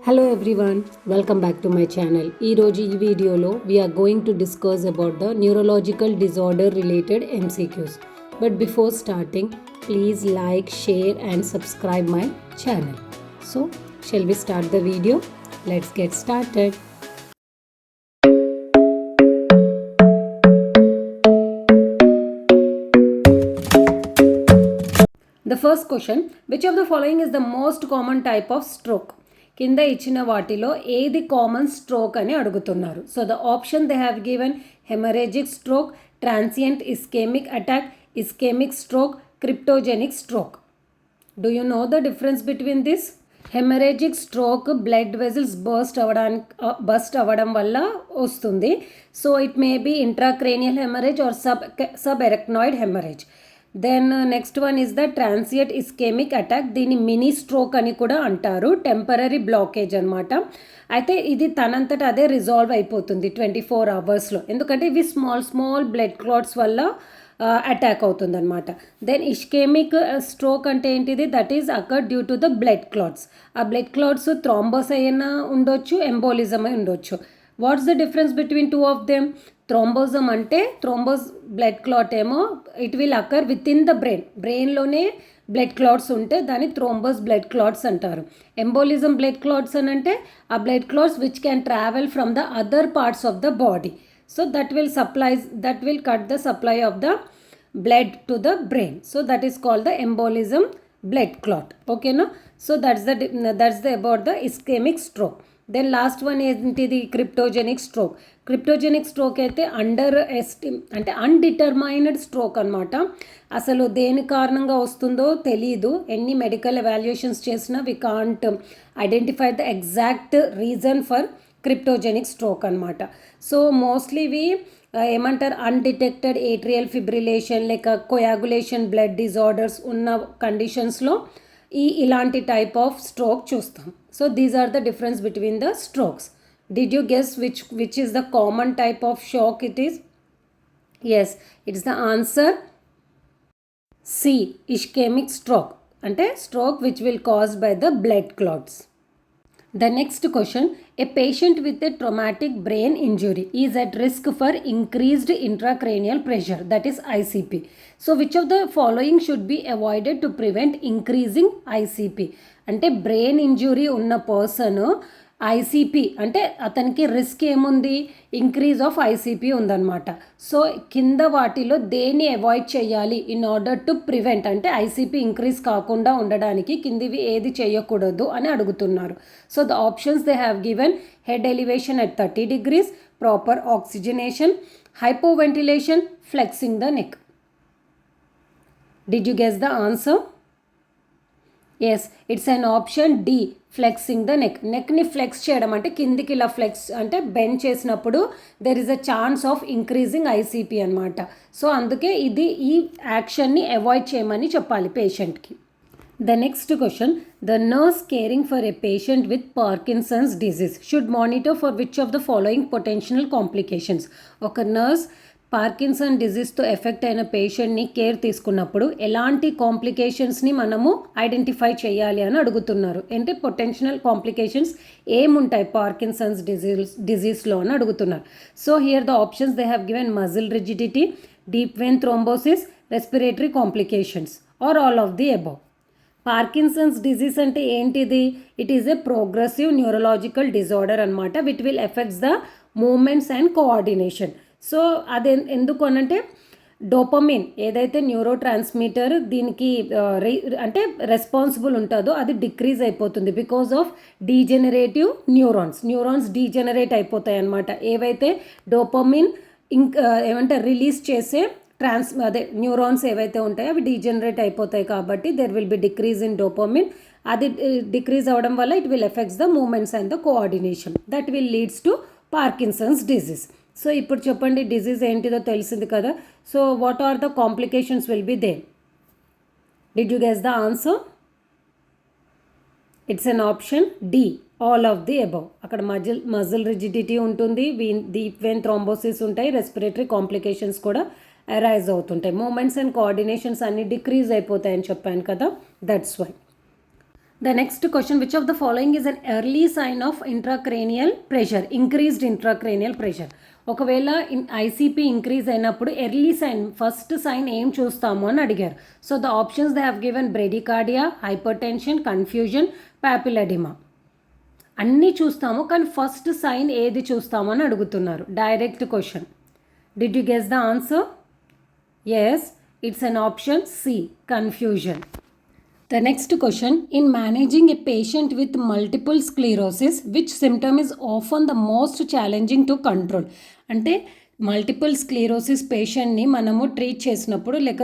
Hello everyone, welcome back to my channel. ఈ రోజు ఈ వీడియోలో we are going to discuss about the neurological disorder related MCQs. But before starting, please like, share and subscribe my channel. So, shall we start the video? Let's get started. The first question, which of the following is the most common type of stroke? కింద ఇచ్చిన వాటిలో ఏది common stroke అని అడుగుతున్నారు. So the option they have given haemorrhagic stroke, transient ischaemic attack, ischaemic stroke, cryptogenic stroke. Do you know the difference between this? Haemorrhagic stroke blood vessels burst అవ్వడం వల్ల వస్తుంది. So it may be intracranial haemorrhage or subarachnoid haemorrhage. Then next one is the transient ischaemic attack. దీన్ని mini stroke అని కూడా అంటారు. Temporary blockage అనమాట. అయితే ఇది తనంతట అదే రిజాల్వ్ అయిపోతుంది 24 అవర్స్లో, ఎందుకంటే ఇవి స్మాల్ బ్లడ్ క్లాట్స్ వల్ల అటాక్ అవుతుందన్నమాట. దెన్ ఇస్కెమిక్ స్ట్రోక్ అంటే ఏంటిది? That is occur due to the blood clots. ఆ బ్లడ్ క్లాట్స్ థ్రాంబోస్ అయినా ఉండొచ్చు, ఎంబోలిజం అయి ఉండొచ్చు. What's the difference between two of them? Thrombosis అంటే థ్రోంబోస్ బ్లడ్ క్లాట్ ఏమో it will occur within the బ్రెయిన్లోనే బ్లడ్ క్లాట్స్ ఉంటే దాన్ని థ్రోంబోస్ బ్లడ్ క్లాట్స్ అంటారు. ఎంబోలిజం బ్లడ్ క్లాట్స్ అని అంటే ఆ blood clots which can travel from the other parts of the body. So that will cut the supply of the blood to the brain. So that is called the embolism blood clot. ఓకేనా? So that's the about the ischaemic stroke. Then last one ఏంటిది? Cryptogenic stroke. Cryptogenic stroke అయితే అంటే అన్డిటర్మైన్డ్ stroke అనమాట. అసలు దేని కారణంగా వస్తుందో తెలీదు. ఎన్ని మెడికల్ ఎవాల్యుయేషన్స్ చేసినా we can't identify the exact reason for cryptogenic stroke అనమాట. సో మోస్ట్లీ ఏమంటారు, అన్డిటెక్టెడ్ ఏట్రియల్ ఫిబ్రిలేషన్ లేక కొయాగులేషన్ బ్లడ్ డిజార్డర్స్ ఉన్న కండిషన్స్లో ఇలాంటి టైప్ ఆఫ్ స్ట్రోక్ చూస్తాం. So these are the difference between the strokes. Did you guess which is the common type of shock it is? Yes, it's the answer C, ischemic stroke. Ante stroke which will caused by the blood clots. The next question, a patient with a traumatic brain injury is at risk for increased intracranial pressure, that is ICP. So which of the following should be avoided to prevent increasing ICP? Ante brain injury unna person ICP అంటే అతనికి risk ఏముంది? Increase of ICP ఉందన్నమాట. So కింద వాటిలో దేన్ని avoid చేయాలి in order to prevent, అంటే ICP increase కాకుండా ఉండడానికి కిందివి ఏది చేయకూడదు అని అడుగుతున్నారు. So the options they have given head elevation at 30 degrees, proper oxygenation, hypoventilation, flexing the neck. Did you guess the answer? Yes, it's an option D, flexing the neck. నెక్ని flex చేయడం అంటే కిందికి ఇలా ఫ్లెక్స్ అంటే bend చేసినప్పుడు there is a chance of increasing ICP అనమాట. So అందుకే ఈ యాక్షన్ని అవాయిడ్ చేయమని చెప్పాలి పేషెంట్కి. The next question, the nurse caring for a patient with Parkinson's disease should monitor for which of the following potential complications. ఒక nurse Parkinson డిజీజ్తో effect అయిన పేషెంట్ని care తీసుకున్నప్పుడు ఎలాంటి కాంప్లికేషన్స్ని మనము ఐడెంటిఫై చేయాలి అని అడుగుతున్నారు. అంటే పొటెన్షియల్ కాంప్లికేషన్స్ ఏముంటాయి పార్కిన్సన్స్ డిజీజ్లో అని అడుగుతున్నారు. So here the options they have given muscle rigidity, deep vein thrombosis, respiratory complications or all of the above. Parkinson's disease అంటే ఏంటిది? It is a progressive neurological disorder అనమాట which will effects the movements and coordination. So అది ఎందుకు అనంటే dopamine ఏదైతే neuro transmitter దీనికి responsible ఉంటుందో అది డిక్రీజ్ అయిపోతుంది because of degenerative neurons degenerate అయిపోతాయి అన్నమాట. ఏవైతే డోపమిన్ రిలీజ్ చేసే న్యూరాన్స్ ఏవైతే ఉంటాయో అవి డీజెనరేట్ అయిపోతాయి కాబట్టి there will be decrease in dopamine. అది డిక్రీజ్ అవ్వడం వల్ల it will effects the movements and the coordination that will leads to Parkinson's disease. So ఇప్పుడు చెప్పండి, డిజీజ్ ఏంటిదో తెలిసింది కదా. So what are the complications will be there? Did you guess the answer? It's an option D, all of the above. అక్కడ muscle rigidity ఉంటుంది, deep vein thrombosis ఉంటాయి, respiratory complications కూడా arise అవుతుంటాయి, మూమెంట్స్ అండ్ కోఆర్డినేషన్స్ అన్ని decrease అయిపోతాయని చెప్పాను కదా, that's why. The next question, which of the following is an early sign of intracranial pressure, increased intracranial pressure? ఒకవేళ ICP increase అయినప్పుడు early sign, first sign ఏం చూస్తాము అని అడిగారు. So the options they have given bradycardia, hypertension, confusion, papilloedema. అన్నీ చూస్తాము కానీ ఫస్ట్ సైన్ ఏది చూస్తాము అని అడుగుతున్నారు. Direct question. Did you guess the answer? Yes, it's an option C, confusion. The next question, in managing a patient with multiple sclerosis, which symptom is often the most challenging to control? అంటే multiple sclerosis పేషెంట్ని మనము treat చేసినప్పుడు లేక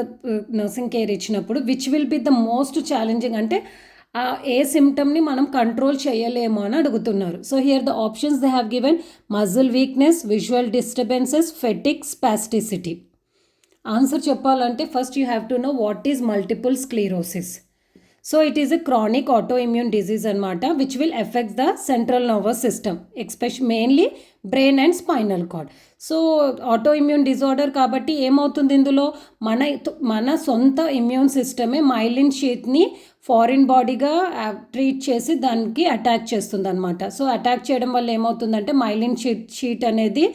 nursing care ఇచ్చినప్పుడు which will be the most challenging, అంటే ఏ సిమ్టమ్ని మనం కంట్రోల్ చేయలేము అని అడుగుతున్నారు. So here the options they have given muscle weakness, visual disturbances, fatigue, spasticity. Answer చెప్పాలంటే first you have to know what is multiple sclerosis. So it is a chronic autoimmune disease anamata which will affect the central nervous system, especially mainly brain and spinal cord. So autoimmune disorder kabatti ఏమవుతుంది ఇందులో మన సొంత immune సిస్టమే myelin షీట్ని foreign బాడీగా treat చేసి దానికి attack చేస్తుంది అనమాట. So attack చేయడం వల్ల ఏమవుతుందంటే మైలిన్ షీట్ అనేది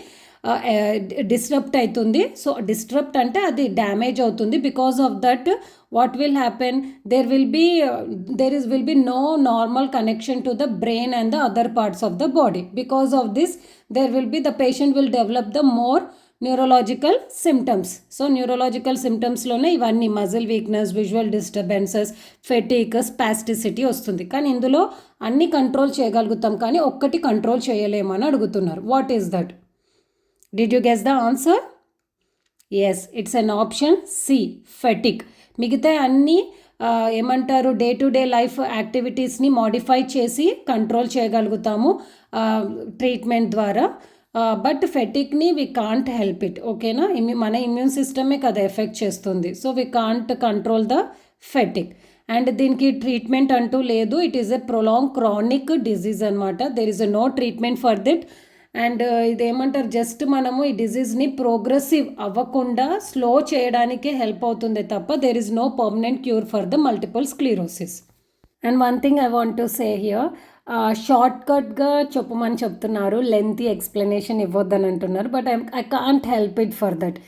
డిస్టర్బ్ అవుతుంది. సో డిస్టర్బ్ అంటే అది డ్యామేజ్ అవుతుంది. Because of that what will happen, there will be no normal connection to the brain and the other parts of the body. Because of this the patient will develop the more neurological symptoms. So neurological symptoms lone ivanni muscle weakness, visual disturbances, fatigue, spasticity వస్తుంది. కానీ ఇందులో అన్ని control చేయగలుగుతాం కానీ ఒక్కటి control చేయలేమని అడుగుతున్నారు. What is that? Did you guess the answer? Yes, it's an option C, fatigue. మిగతా అన్నీ ఏమంటారు, డే టు డే లైఫ్ యాక్టివిటీస్ని మాడిఫై చేసి కంట్రోల్ చేయగలుగుతాము ట్రీట్మెంట్ ద్వారా. బట్ ఫెటిక్ని వీ కాంట్ హెల్ప్ ఇట్. ఓకేనా, మన ఇమ్యూన్ సిస్టమే కదా ఎఫెక్ట్ చేస్తుంది. So we can't control the fatigue. And దీనికి ట్రీట్మెంట్ అంటూ లేదు. It is a prolong chronic disease అనమాట. There is a no treatment for దిట్. And ఇదేమంటారు, just మనము ఈ డిజీజ్ని ప్రోగ్రెసివ్ అవ్వకుండా స్లో చేయడానికే హెల్ప్ అవుతుంది తప్ప there is no permanent cure for the multiple sclerosis. And one thing I want to say here, షార్ట్కట్గా చెప్పమని చెప్తున్నారు, lengthy explanation ఇవ్వద్దని అంటున్నారు. But I can't help it for that.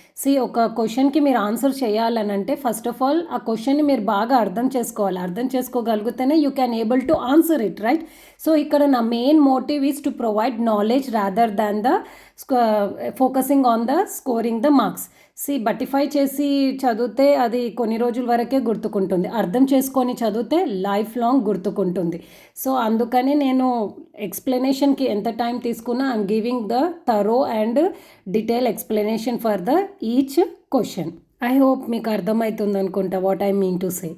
ఒక క్వశ్చన్కి మీరు ఆన్సర్ చేయాలని అంటే ఫస్ట్ ఆఫ్ ఆల్ ఆ క్వశ్చన్ని మీరు బాగా అర్థం చేసుకోవాలి. అర్థం చేసుకోగలిగితేనే you can able to answer it, right? So ఇక్కడ నా main motive is to provide knowledge rather than the focusing on the scoring the marks. బటిఫై చేసి చదివితే అది కొన్ని రోజుల వరకే గుర్తుకుంటుంది. అర్థం చేసుకొని చదివితే లైఫ్ లాంగ్ గుర్తుకుంటుంది. సో అందుకని నేను ఎక్స్ప్లెనేషన్కి ఎంత టైం తీసుకున్నా I'm giving the thorough and detail explanation for the each question. I hope మీకు అర్థమవుతుంది అనుకుంటా what I mean to say.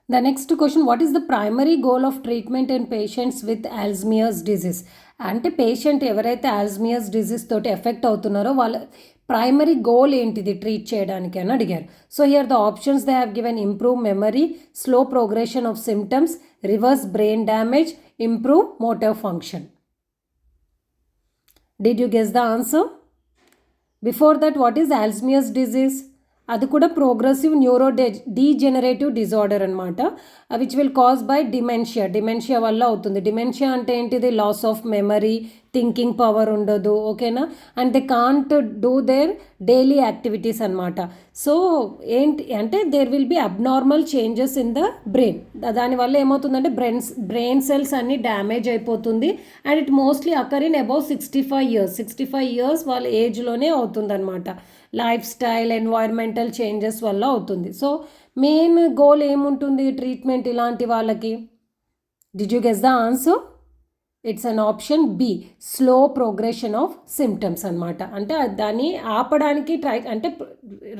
The next question, what is the primary goal of treatment in patients with Alzheimer's disease? అంటే patient ఎవరైతే Alzheimer's disease తోటి effect అవుతున్నారో వాళ్ళ primary goal ఏంటిది treat చేయడానికి అని అడిగారు. So here the options they have given improve memory, slow progression of symptoms, reverse brain damage, improve motor function. Did you guess the answer? Before that, what is Alzheimer's disease? అది కూడా progressive degenerative disorder అనమాట, which will cause by dementia వల్ల అవుతుంది. Dementia అంటే ఏంటిది? Loss of memory, thinking power ఉండదు. ఓకేనా, and they can't do their daily activities అనమాట. సో ఏంటి అంటే there will be abnormal changes in the brain. దానివల్ల ఏమవుతుందంటే బ్రెయిన్ సెల్స్ అన్నీ డ్యామేజ్ అయిపోతుంది. And it mostly occur in above 65 years వాళ్ళ ఏజ్లోనే అవుతుందన్నమాట. లైఫ్ స్టైల్, ఎన్వైర్మెంటల్ చేంజెస్ వల్ల అవుతుంది. సో మెయిన్ గోల్ ఏముంటుంది ట్రీట్మెంట్ ఇలాంటి వాళ్ళకి? Did you guess the answer? It's an option B, slow progression of symptoms అనమాట. అంటే దాన్ని ఆపడానికి అంటే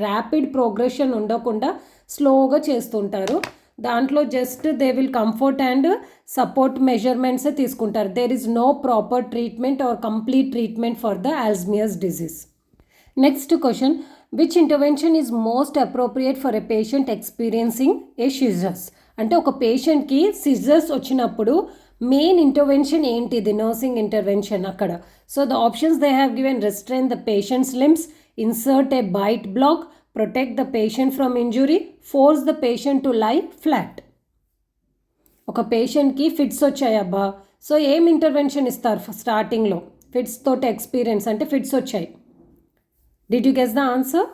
ర్యాపిడ్ ప్రోగ్రెషన్ ఉండకుండా స్లోగా చేస్తుంటారు. దాంట్లో just they will comfort and support మెజర్మెంట్సే తీసుకుంటారు. There is no proper treatment or complete treatment for the Alzheimer's disease. Next question, which intervention is most appropriate for a patient experiencing a seizures? అంటే ఒక పేషెంట్కి seizures వచ్చినప్పుడు main intervention ఏంటిది? Nursing intervention అక్కడ. So the options they have given restrain the patient's limbs, insert a bite block, protect the patient from injury, force the patient to లై flat. ఒక పేషెంట్కి fits వచ్చాయి అబ్బా, సో ఏం intervention ఇస్తారు స్టార్టింగ్లో? ఫిట్స్ తోటి ఎక్స్పీరియన్స్ అంటే ఫిట్స్ వచ్చాయి. Did you guess the answer?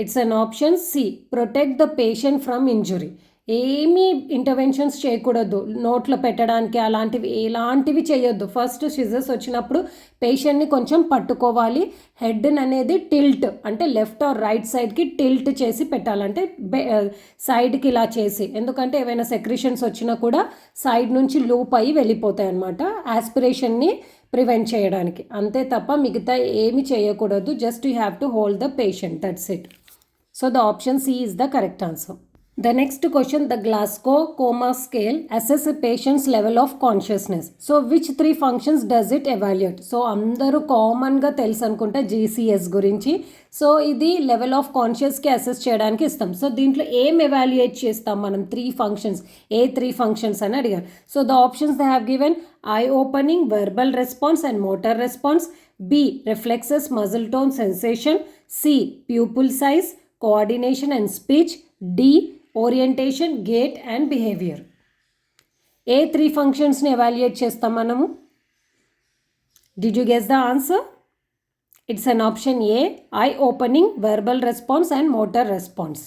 It's an option C, protect the patient from injury. ఏమీ ఇంటర్వెన్షన్స్ చేయకూడదు, నోట్లో పెట్టడానికి అలాంటివి ఎలాంటివి చేయొద్దు. ఫస్ట్ సిజర్స్ వచ్చినప్పుడు పేషెంట్ని కొంచెం పట్టుకోవాలి, హెడ్ని అనేది టిల్ట్ అంటే లెఫ్ట్ ఆర్ రైట్ సైడ్కి టిల్ట్ చేసి పెట్టాలంటే సైడ్కి ఇలా చేసి, ఎందుకంటే ఏవైనా సెక్రిషన్స్ వచ్చినా కూడా సైడ్ నుంచి లూప్ అయ్యి వెళ్ళిపోతాయి అన్నమాట, ఆస్పిరేషన్ని ప్రివెంట్ చేయడానికి. అంతే తప్ప మిగతా ఏమి చేయకూడదు. Just you have to hold the patient, that's it. So the option C is the correct answer. The next question, the Glasgow Coma Scale assess a patient's level of consciousness. So which three functions does it evaluate? So అందరూ కామన్గా తెలుసు అనుకుంటే GCS గురించి. So ఇది level of కాన్షియస్కి assess చేయడానికి ఇస్తాం. So దీంట్లో ఏం ఎవాల్యుయేట్ చేస్తాం మనం? 3 ఫంక్షన్స్. ఏ 3 ఫంక్షన్స్ అని అడిగారు. So the options they have given eye opening, verbal response and motor response. B reflexes, muscle tone, sensation. C pupil size, coordination and speech. D orientation, gait and behaviour. ఏ 3 ఫంక్షన్స్ని evaluate చేస్తాం మనము? Did you guess the answer? It's an option A, eye opening, verbal response and motor response.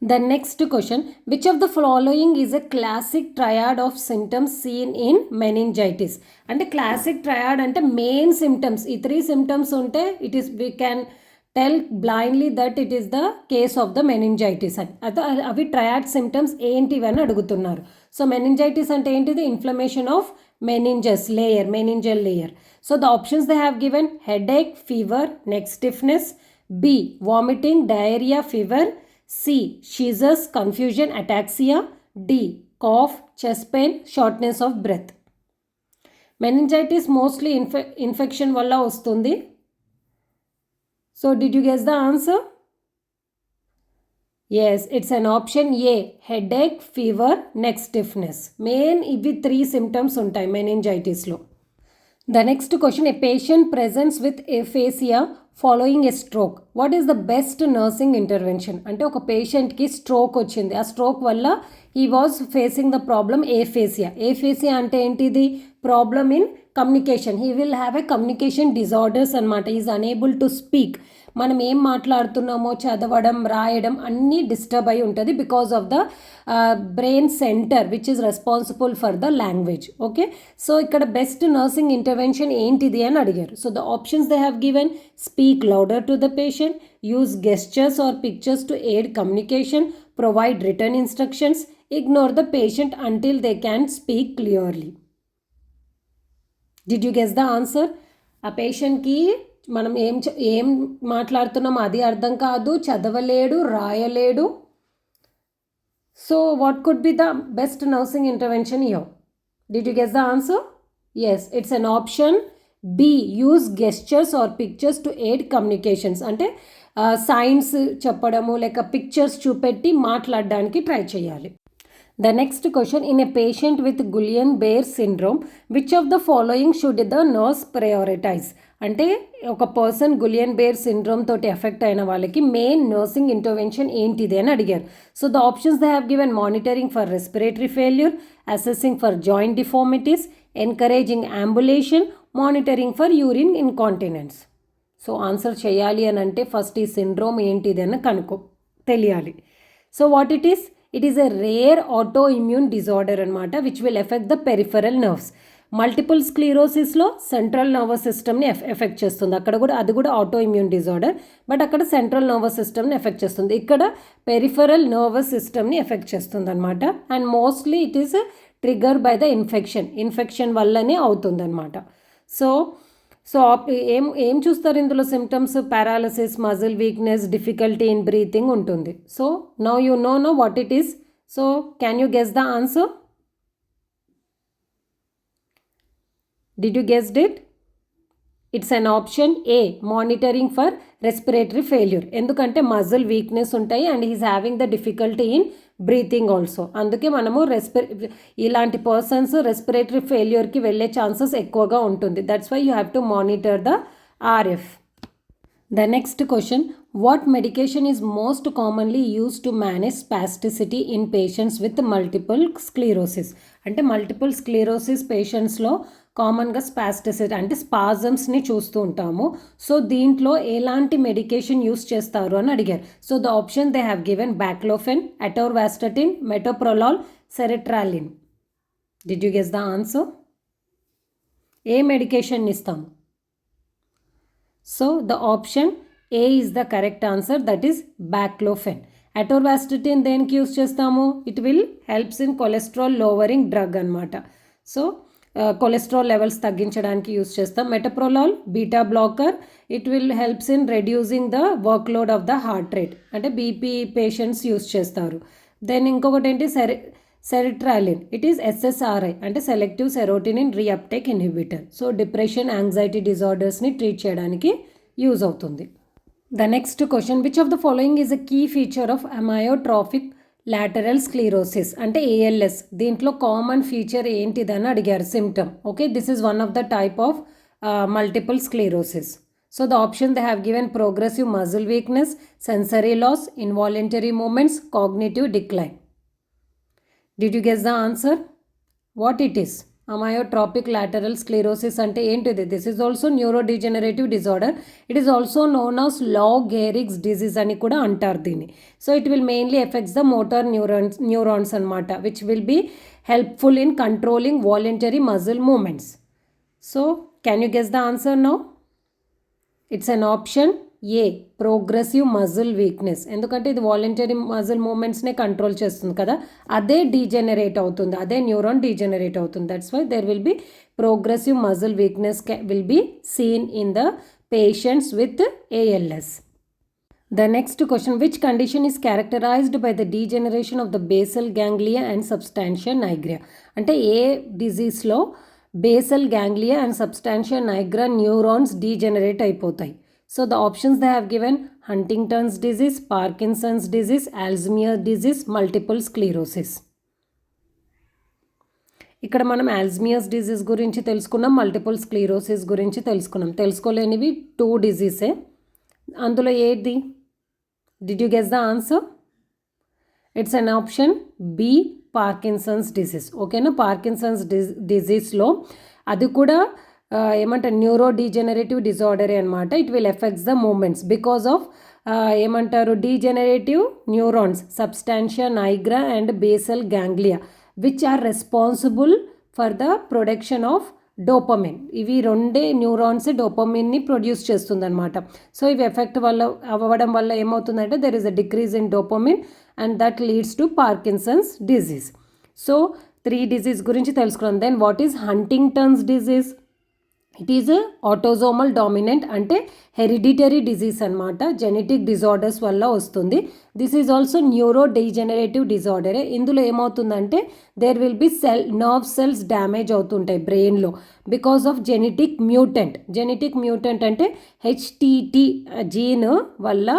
The next question, which of the following is a classic triad of symptoms seen in meningitis? అంటే classic triad అంటే main symptoms, ఈ 3 symptoms ఉంటే it is we can tell blindly that it is the case of the meningitis అని. అవి triad symptoms ఏంటివి అని అడుగుతున్నారు. So meningitis అంటే ఏంటిది? Inflammation of meninges layer, meningeal layer. So the options they have given headache, fever, neck stiffness. B vomiting, diarrhoea, fever. C seizures, confusion, ataxia. D cough, chest pain, shortness of breath. Meningitis mostly infection వల్ల వస్తుంది. So did you guess the answer? Yes, it's an option A, headache, fever, neck stiffness. Main ivi 3 symptoms untai meningitis lo. The next question, a patient presents with aphasia following a stroke. What is the best nursing intervention? అంటే ఒక పేషెంట్కి stroke వచ్చింది, ఆ stroke వల్ల he was facing the problem aphasia. aphasia అంటే ఏంటిది? Problem in communication. He will have a communication disorders అనమాట. Is unable to speak. మనం ఏం మాట్లాడుతున్నామో చదవడం, రాయడం అన్నీ డిస్టర్బ్ అయి ఉంటుంది because of the brain centre which is responsible for the language. Okay, so ఇక్కడ బెస్ట్ నర్సింగ్ ఇంటర్వెన్షన్ ఏంటిది అని అడిగారు. So the options they have given speak louder to the patient, use gestures or pictures to aid communication, provide written instructions, ignore the patient until they can speak clearly. Did you guess the answer? ఆ పేషెంట్కి మనం ఏం మాట్లాడుతున్నామో అది అర్థం కాదు, చదవలేడు, రాయలేడు. So what could be the best nursing intervention here? Did you guess the answer? Yes, it's an option B, use gestures or pictures to aid communications. అంటే సైన్స్ చెప్పడము లేక పిక్చర్స్ చూపెట్టి మాట్లాడడానికి ట్రై చేయాలి. The next question, in a patient with Guillain-Barré syndrome, which of the following should the nurse prioritize? అంటే ఒక person Guillain Barre syndrome తోటి effect అయిన వాళ్ళకి మెయిన్ నర్సింగ్ ఇంటర్వెన్షన్ ఏంటిది అని అడిగారు. So the options they have given monitoring for respiratory failure, assessing for joint deformities, encouraging ambulation, monitoring for urine incontinence. So answer చేయాలి అని అంటే ఫస్ట్ ఈ సిండ్రోమ్ ఏంటిది అని తెలియాలి. So what it is? It is a rare autoimmune disorder అనమాట which will effect the peripheral nerves. Multiple స్క్లీరోసిస్లో central nervous సిస్టమ్ని ఎఫెక్ట్ చేస్తుంది. అక్కడ కూడా అది కూడా ఆటోఇమ్యూన్ డిజార్డర్, బట్ అక్కడ సెంట్రల్ నర్వస్ సిస్టమ్ని ఎఫెక్ట్ చేస్తుంది. ఇక్కడ పెరిఫెరల్ నర్వస్ సిస్టమ్ని ఎఫెక్ట్ చేస్తుంది అనమాట. And mostly it is trigger by the infection వల్లనే అవుతుంది అనమాట. సో ఏం చూస్తారు ఇందులో symptoms? Paralysis, muscle weakness, difficulty in breathing ఉంటుంది. So now you know what it is. So can you guess the answer? Did you guessed it? It's an option A, monitoring for respiratory failure. ఎందుకంటే muscle weakness ఉంటాయి and he's having the difficulty in breathing also. అందుకే మనము ఇలాంటి persons respiratory ఫెయిల్యూర్కి వెళ్ళే chances ఎక్కువగా ఉంటుంది. That's why you have to monitor the RF. The next question, What medication is most commonly used to manage spasticity in patients with multiple sclerosis? అంటే multiple sclerosis పేషెంట్స్లో కామన్గా spasticity అంటే స్పాజమ్స్ని చూస్తూ ఉంటాము. So దీంట్లో ఎలాంటి మెడికేషన్ యూస్ చేస్తారు అని అడిగారు. So the option they have given baclofen, atorvastatin, metoprolol, sertraline. Did you guess the answer? ఏ మెడికేషన్ ఇస్తాము? So the option A is the correct answer, that is baclofen. Atorvastatin దేనికి use చేస్తాము? It will helps in cholesterol lowering drug అనమాట. So cholesterol levels తగ్గించడానికి use చేస్తాం. Metoprolol beta blocker, it will helps in reducing the workload of the heart rate, అంటే BP patients use చేస్తారు. Then ఇంకొకటి ఏంటి sertraline, it is SSRI అంటే selective serotonin reuptake inhibitor. So depression, anxiety డిజార్డర్స్ని treat చేయడానికి use అవుతుంది. The next question, which of the following is a key feature of amyotrophic lateral sclerosis అంటే ALS? దీంట్లో common feature ఏంటిదని అడిగారు, symptom. Okay, this is one of the type of multiple sclerosis. So the option they have given progressive muscle weakness, sensory loss, involuntary movements, cognitive decline. Did you guess the answer? What it is? Amyotrophic lateral sclerosis అంటే ఏంటిది? This is also neurodegenerative disorder. It is also known as Lou Gehrig's disease అని కూడా అంటారు దీన్ని. So it will mainly effects the motor neurons అనమాట, which will be helpful in controlling voluntary muscle movements. So can you guess the answer now? It's an option A, progressive muscle weakness. ఎందుకంటే ఇది voluntary muscle మూమెంట్స్నే control చేస్తుంది కదా, అదే degenerate అవుతుంది, అదే neuron degenerate అవుతుంది. That's why there will be progressive muscle weakness will be seen in the patients with ALS. The next question, which condition is characterized by the degeneration of the basal ganglia and substantia nigra? అంటే ఏ డిజీజ్లో basal ganglia and substantia nigra neurons degenerate అయిపోతాయి. So the options they have given Huntington's disease, Parkinson's disease, Alzheimer disease, multiple sclerosis. ఇక్కడ మనం ఆల్జీమియర్స్ disease గురించి తెలుసుకున్నాం, multiple sclerosis గురించి తెలుసుకున్నాం. తెలుసుకోలేనివి 2 డిజీసే. అందులో ఏది? Did you guess the answer? It's an option B, Parkinson's disease. ఓకేనా, పార్కిన్సన్స్ డిజీజ్లో అది కూడా ఏమంటారు న్యూరో డీజెనరేటివ్ డిజార్డరే అనమాట. It will effects the movements because of ఏమంటారు degenerative neurons substantia nigra and basal ganglia which are responsible for the production of dopamine. ఇవి రెండే న్యూరాన్స్ డోపమిన్ని ప్రొడ్యూస్ చేస్తుందన్నమాట. సో ఇవి ఎఫెక్ట్ అవ్వడం వల్ల ఏమవుతుందంటే there is a decrease in dopamine and that leads to Parkinson's disease. So 3 disease గురించి తెలుసుకున్నాం. Then what is Huntington's disease? It is autosomal dominant అంటే హెరిడిటరీ డిజీజ్ అనమాట, జెనెటిక్ డిజార్డర్స్ వల్ల వస్తుంది. This is also neuro degenerative డిజార్డరే. ఇందులో ఏమవుతుందంటే there will be nerve cells damage అవుతుంటాయి బ్రెయిన్లో బికాస్ ఆఫ్ జెనెటిక్ మ్యూటెంట్ అంటే HTT జీన్ వల్ల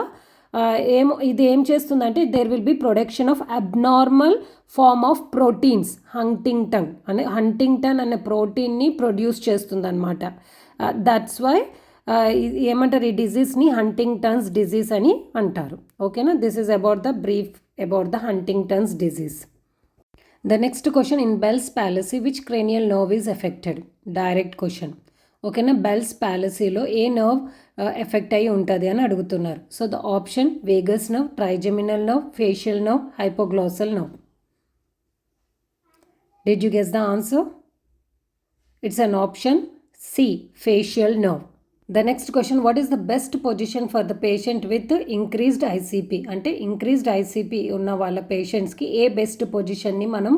ఇది ఏం చేస్తుందంటే there will be production of abnormal form of proteins. Huntington అనే ప్రోటీన్ని ప్రొడ్యూస్ చేస్తుంది అనమాట. దట్స్ వై ఏమంటారు ఈ డిజీజ్ని హంటింగ్టన్స్ డిజీజ్ అని అంటారు. ఓకేనా, this is about the brief about the Huntington's disease. The next question, in Bell's palsy which cranial nerve is affected? Direct question. ఓకేనా, బెల్స్ పాలసీలో ఏ నర్వ్ ఎఫెక్ట్ అయ్యి ఉంటుంది అని అడుగుతున్నారు. So the option vagus nerve, trigeminal nerve, facial nerve, hypoglossal nerve. Did you guess the answer? It's an option C, facial nerve. The next question, what is the best position for the patient with increased ICP? అంటే increased ICP ఉన్న వాళ్ళ పేషెంట్స్కి ఏ best పొజిషన్ని మనం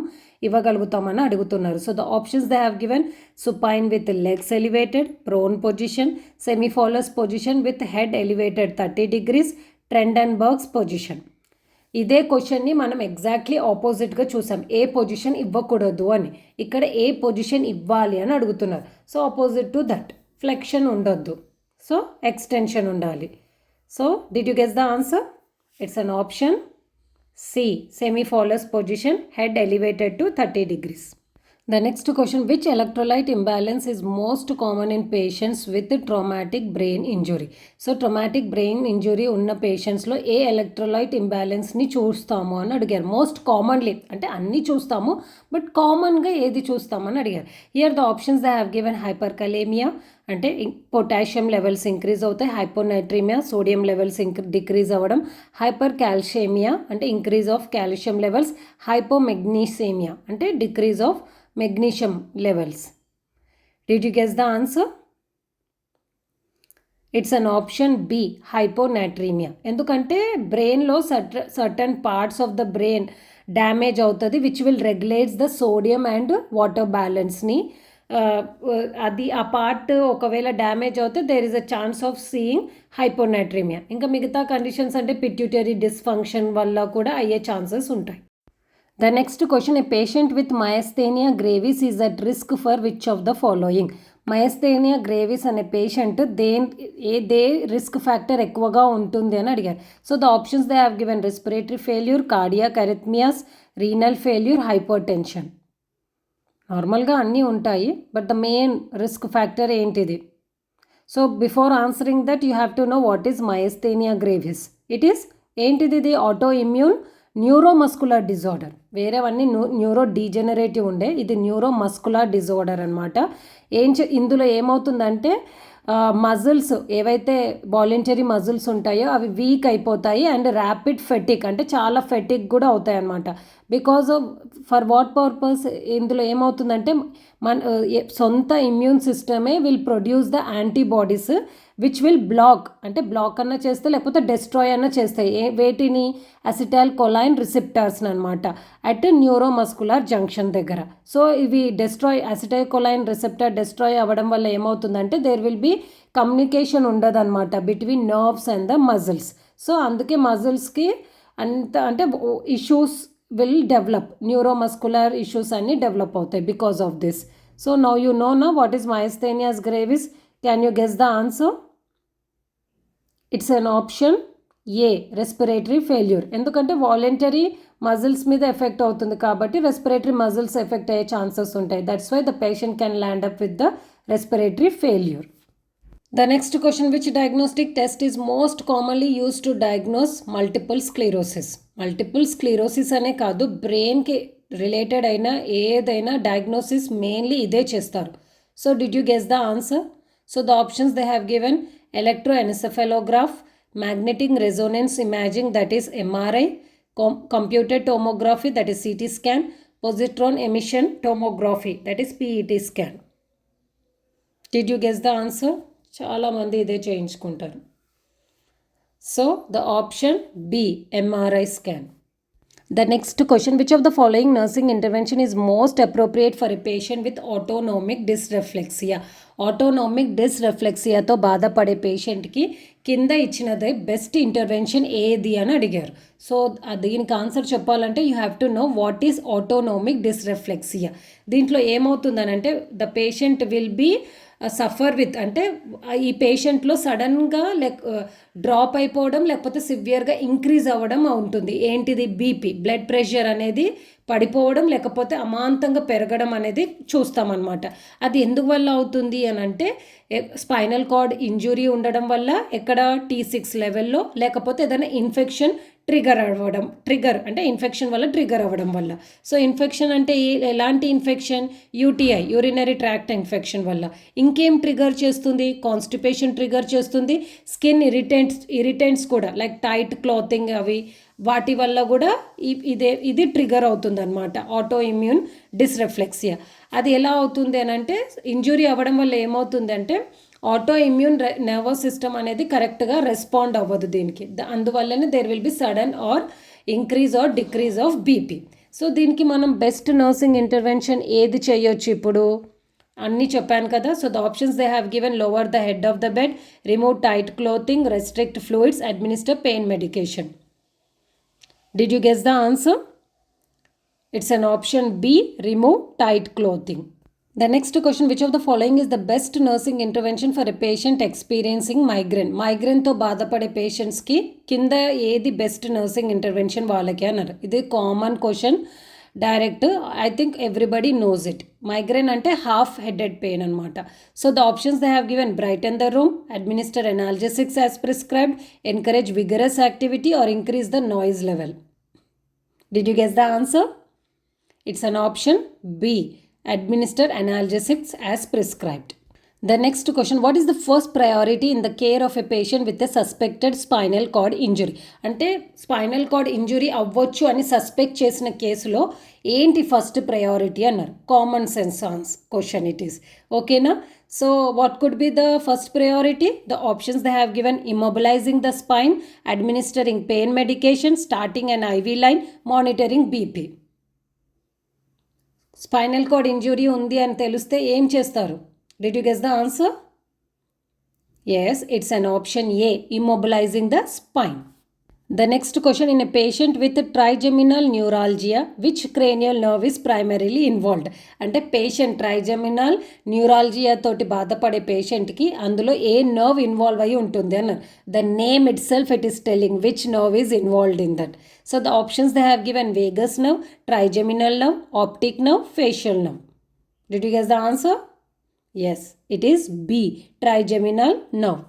ఇవ్వగలుగుతామని అడుగుతున్నారు. So the options they have given supine with legs elevated, prone position, semi Fowler's position with head elevated 30 degrees, Trendelenburg's position. ఇదే క్వశ్చన్ని మనం ఎగ్జాక్ట్లీ ఆపోజిట్గా చూసాం, ఏ పొజిషన్ ఇవ్వకూడదు అని. ఇక్కడ ఏ పొజిషన్ ఇవ్వాలి అని అడుగుతున్నారు. So opposite to that, flexion ఉండొద్దు, సో ఎక్స్టెన్షన్ ఉండాలి. So did you guess the answer? It's an option C, semi Fowler's position, head elevated to 30 degrees. The next question, which electrolyte imbalance is most common in patients with traumatic brain injury? So traumatic brain injury ఉన్న పేషెంట్స్లో ఏ electrolyte ఇంబ్యాలెన్స్ని చూస్తాము అని అడిగారు. Most commonly అంటే అన్నీ చూస్తాము, but కామన్గా ఏది చూస్తామని అడిగారు. Here the options they have given hyperkalemia అంటే పొటాషియం లెవెల్స్ ఇంక్రీజ్ అవుతాయి, హైపోనైట్రీమియా సోడియం లెవెల్స్ డిక్రీజ్ అవ్వడం, హైపర్ కాల్షియమియా అంటే increase of calcium levels, hypomagnesemia అంటే decrease of magnesium levels. Did you guess the answer? It's an option B, hyponatremia. ఎందుకంటే బ్రెయిన్లో certain parts of the brain damage అవుతుంది which will regulates the sodium and water బ్యాలెన్స్ని. అది ఆ part ఒకవేళ damage అవుతే there is a chance of seeing hyponatremia. ఇంకా మిగతా కండిషన్స్ అంటే పిట్యూటరీ డిస్ఫంక్షన్ వల్ల కూడా అయ్యే ఛాన్సెస్ ఉంటాయి. The next question, a patient with myasthenia gravis is at risk for which of the following? myasthenia gravis అనే పేషెంట్ దే రిస్క్ ఫ్యాక్టర్ ఎక్కువగా ఉంటుంది అని అడిగారు. So the options they have given respiratory failure, cardiac arrhythmias, renal failure, hypertension. నార్మల్గా అన్నీ ఉంటాయి, but the main risk factor ఏంటిది? So before answering that you have to know what is myasthenia gravis. It is ఏంటిది? ఇది autoimmune neuromuscular disorder. వేరేవన్నీ neuro degenerative ఉండే, ఇది neuromuscular disorder అనమాట. ఇందులో ఏమవుతుందంటే మజిల్స్ ఏవైతే వాలంటరీ మజిల్స్ ఉంటాయో అవి వీక్ అయిపోతాయి అండ్ ర్యాపిడ్ ఫెటిక్ అంటే చాలా ఫెటిక్ కూడా అవుతాయి అన్నమాట. Because of for what purpose ఇందులో ఏమవుతుందంటే మన సొంత ఇమ్యూన్ సిస్టమే will produce the antibodies which will block అంటే బ్లాక్ అన్న చేస్తే లేకపోతే డెస్ట్రాయ్ అన్న చేస్తాయి వేటిని? అసిటైల్ కొలైన్ రిసెప్టార్స్ని అనమాట అట్ న్యూరోమస్కులర్ జంక్షన్ దగ్గర. సో ఇవి destroy acetylcholine receptor destroy అవ్వడం వల్ల ఏమవుతుందంటే దేర్ విల్ బి కమ్యూనికేషన్ ఉండదన్నమాట between nerves and the muscles. So అందుకే మజిల్స్కి అంత అంటే issues will develop, neuromuscular issues అన్నీ డెవలప్ అవుతాయి because of this. So now you know నా what is myasthenia gravis. Can you guess the answer? It's an option A, respiratory failure. ఎందుకంటే voluntary muscles మీద effect అవుతుంది కాబట్టి respiratory muscles effect అయ్యే chances ఉంటాయి. That's why the patient can land up with the respiratory failure. The next question, which diagnostic test is most commonly used to diagnose multiple sclerosis? Multiple sclerosis అనే కాదు, బ్రెయిన్కి related అయినా ఏదైనా diagnosis mainly ఇదే చేస్తారు. So did you guess the answer? So the options they have given electroencephalograph, magnetic resonance imaging that is MRI, computed tomography that is CT scan, positron emission tomography that is PET scan. Did you guess the answer? చాలా మంది ఇదే చేయించుకుంటారు. So the option B, MRI scan. The next question, which of the following nursing intervention is most appropriate for a patient with autonomic dysreflexia? Autonomic డిస్రెఫ్లెక్సియాతో బాధపడే పేషెంట్కి కింద ఇచ్చినదే best intervention ఏది అని అడిగారు. సో దీనికి ఆన్సర్ చెప్పాలంటే you have to know what is autonomic dysreflexia. దీంట్లో ఏమవుతుందనంటే the patient will be suffer with అంటే ఈ పేషెంట్లో సడన్గా డ్రాప్ అయిపోవడం లేకపోతే సివియర్గా ఇంక్రీజ్ అవ్వడం ఉంటుంది. ఏంటిది? బీపీ, బ్లడ్ ప్రెషర్ అనేది పడిపోవడం లేకపోతే అమాంతంగా పెరగడం అనేది చూస్తామన్నమాట. అది ఎందువల్ల అవుతుంది అని అంటే స్పైనల్ కార్డ్ ఇంజురీ ఉండడం వల్ల, ఎక్కడ T6 లెవెల్లో, లేకపోతే ఏదైనా ఇన్ఫెక్షన్ ట్రిగర్ అంటే ఇన్ఫెక్షన్ వల్ల ట్రిగర్ అవ్వడం వల్ల. సో ఇన్ఫెక్షన్ అంటే ఎలాంటి infection? UTI, urinary tract infection వల్ల. ఇంకేం ట్రిగర్ చేస్తుంది? కాన్స్టిపేషన్ ట్రిగర్ చేస్తుంది, స్కిన్ ఇరిటెంట్స్ కూడా లైక్ టైట్ క్లాతింగ్ అవి వాటి వల్ల కూడా ఇది ట్రిగర్ అవుతుంది అనమాట ఆటో ఇమ్యూన్ డిస్రెఫ్లెక్సియా. అది ఎలా అవుతుంది అని అంటే ఇంజురీ అవ్వడం వల్ల ఏమవుతుంది అంటే ఆటో ఇమ్యూన్ నర్వస్ సిస్టమ్ అనేది కరెక్ట్గా రెస్పాండ్ అవ్వదు దీనికి. అందువల్లనే there will be sudden or increase or decrease of BP. So దీనికి మనం బెస్ట్ నర్సింగ్ ఇంటర్వెన్షన్ ఏది చేయొచ్చు? ఇప్పుడు అన్నీ చెప్పాను కదా. So the options they have given lower the head of the bed, remove tight clothing, restrict fluids, administer pain medication. Did you guess the answer? It's an option B, remove tight clothing. The next question, which of the following is the best nursing intervention for a patient experiencing migraine? మైగ్రేన్తో బాధపడే పేషెంట్స్కి కింద ఏది best nursing intervention వాళ్ళకి అన్నారు. ఇది common question. Direct. I think everybody knows it. Migraine అంటే half headed pain అనమాట. So the options they have given brighten the room, administer analgesics as prescribed, encourage vigorous activity or increase the noise level. Did you guess the answer? It's an option B, administer analgesics as prescribed. The next question, what is the first priority in the care of a patient with a suspected spinal cord injury? అంటే spinal cord injury అవ్వచ్చు అని suspect చేసిన కేసులో ఏంటి first priority అన్నారు. Common sense question it is. ఓకేనా? So what could be the first priority? The options they have given immobilizing the spine, administering pain medication, starting an IV line, monitoring BP. Spinal cord injury ఉంది అని తెలిస్తే ఏం చేస్తారు? Did you guess the answer? Yes, it's an option A, immobilizing the spine. The next question, in a patient with trigeminal neuralgia, which cranial nerve is primarily involved? అంటే patient trigeminal neuralgia తోటి బాధపడే పేషెంట్కి అందులో ఏ nerve involve అయి ఉంటుంది అన్నారు. The name it self it is telling which nerve is involved in that. So the options they have given Vegas nerve, trigeminal nerve, optic nerve, facial nerve. Did you guess the answer? Yes, it is B, trigeminal nerve.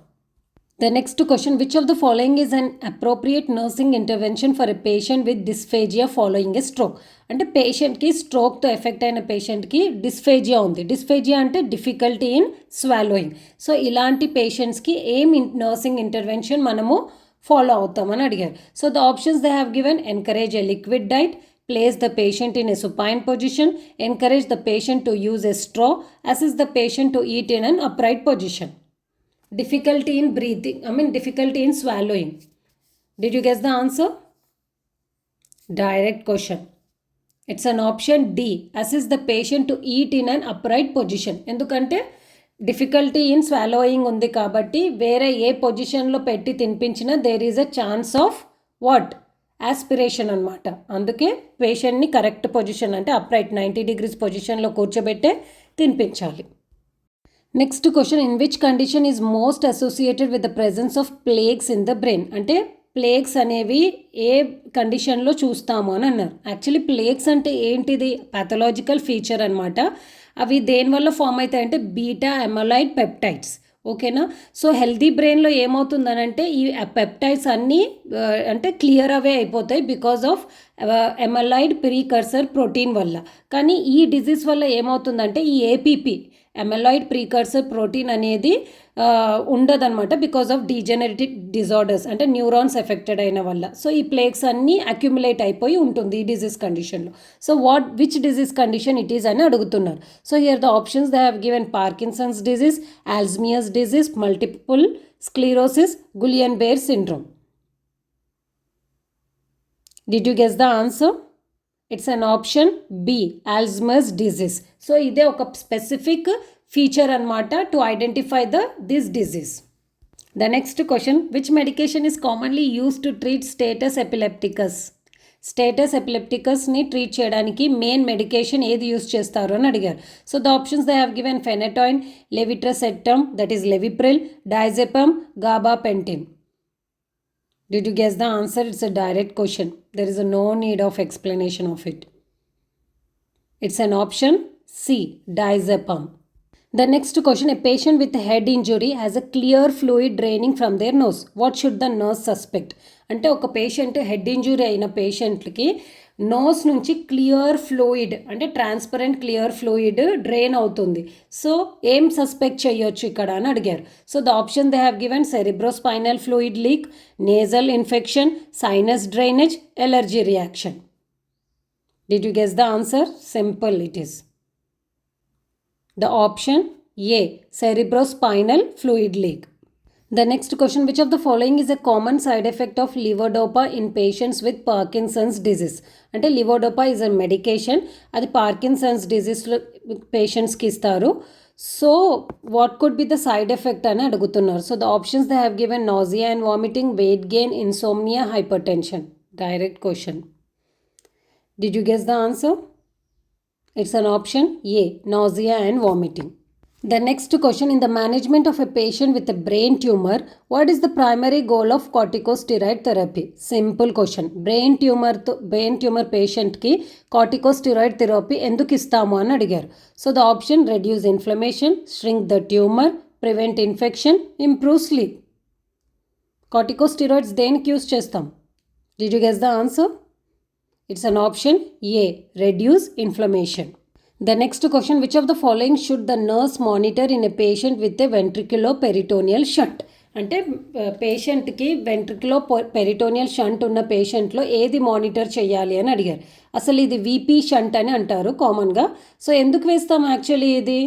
The next question, which of the following is an appropriate nursing intervention for a patient with dysphagia following a stroke? అంటే పేషెంట్కి స్ట్రోక్తో effect అయిన పేషెంట్కి dysphasia ఉంది. Dysphasia అంటే difficulty in swallowing. So ఇలాంటి పేషెంట్స్కి ఏం nursing intervention మనము ఫాలో అవుతామని అడిగారు. So the options they have given encourage a liquid diet, place the patient in a supine position, encourage the patient to use a straw, assist the patient to eat in an upright position. Difficulty in breathing, difficulty in swallowing. Did you guess the answer? Direct question. It's an option D, assist the patient to eat in an upright position. ఎందుకంటే difficulty in swallowing ఉంది కాబట్టి వేరే ఏ పొజిషన్లో పెట్టి తినిపించినా there is a chance of what? Aspiration అనమాట. అందుకే పేషెంట్ని కరెక్ట్ పొజిషన్ అంటే అప్రైట్ 90 degrees పొజిషన్లో కూర్చోబెట్టే తినిపించాలి. Next question, in which condition is most associated with the presence of plaques in the brain? అంటే ప్లేగ్స్ అనేవి ఏ కండిషన్లో చూస్తాము అని అన్నారు. యాక్చువల్లీ ప్లేగ్స్ అంటే ఏంటిది? ప్యాథలాజికల్ ఫీచర్ అనమాట. అవి దేనివల్ల ఫామ్ అవుతాయంటే బీటా అమైలాయిడ్ పెప్టైడ్స్. ఓకేనా? సో హెల్దీ బ్రెయిన్లో ఏమవుతుందనంటే ఈ పెప్టైడ్స్ అన్నీ అంటే క్లియర్ అవే అయిపోతాయి because of amyloid precursor protein వల్ల. కానీ ఈ డిజీజ్ వల్ల ఏమవుతుందంటే ఈ ఏపీపీ అమైలాయిడ్ ప్రీకర్సర్ ప్రోటీన్ అనేది ఉండదన్నమాట బికాజ్ ఆఫ్ డీజెనరేటివ్ డిజార్డర్స్ అంటే న్యూరాన్స్ ఎఫెక్టెడ్ అయిన వల్ల. సో ఈ ప్లేగ్స్ అన్నీ అక్యుములేట్ అయిపోయి ఉంటుంది ఈ డిజీజ్ కండిషన్లో. So which disease condition it is అని అడుగుతున్నారు. So here the options they have given Parkinson's disease, Alzheimer's disease, multiple sclerosis, Guillain Barre syndrome. Did you guess the answer? It's an option B, Alzheimer's disease. So ఇదే ఒక specific feature అనమాట to identify this disease. The next question, which medication is commonly used to treat status epilepticus? Status ఎపిలెప్టికస్ని treat చేయడానికి main medication ఏది use చేస్తారు అని అడిగారు. So the options they have given phenytoin, levetiracetam that is Levipril, diazepam, gabapentin. Did you guess the answer? It's a direct question. There is no need of explanation of it. It's an option C, diazepam. The next question, a patient with a head injury has a clear fluid draining from their nose. What should the nurse suspect? అంటే ఒక patient head injury అయిన పేషెంట్కి nose నుంచి clear fluid అంటే transparent clear fluid drain అవుతుంది. So ఏం suspect చేయొచ్చు ఇక్కడ అని అడిగారు. So the option they have given cerebrospinal fluid leak, nasal infection, sinus drainage, allergy reaction. Did you guess the answer? Simple it is. The option A, cerebrospinal fluid leak. The next question, which of the following is a common side effect of levodopa in patients with Parkinson's disease? అంటే levodopa is a medication, అది Parkinson's డిజీస్లో పేషెంట్స్కి ఇస్తారు. So what could be the side effect అని అడుగుతున్నారు. So the options they have given nausea and vomiting, weight gain, insomnia, hypertension. Direct question. Did you guess the answer? It's an option A, nausea and vomiting. The next question, in the management of a patient with a brain tumor, what is the primary goal of corticosteroid therapy? Simple question. Brain tumor patient ki corticosteroid therapy enduku istamu అని అడిగారు. So the option, reduce inflammation, shrink the tumor, prevent infection, improve sleep. Corticosteroids దేనికి use చేస్తాం? Did you guess the answer? It's an option A, reduce inflammation. The next question, which of the following should the nurse monitor in a patient with a ventriculoperitoneal shunt? అంటే పేషెంట్కి వెంట్రికులోపెరిటోనియల్ shunt ఉన్న పేషెంట్లో ఏది monitor చేయాలి అని అడిగారు. అసలు ఇది VP shunt అని అంటారు కామన్గా. సో ఎందుకు వేస్తాం యాక్చువల్లీ ఇది?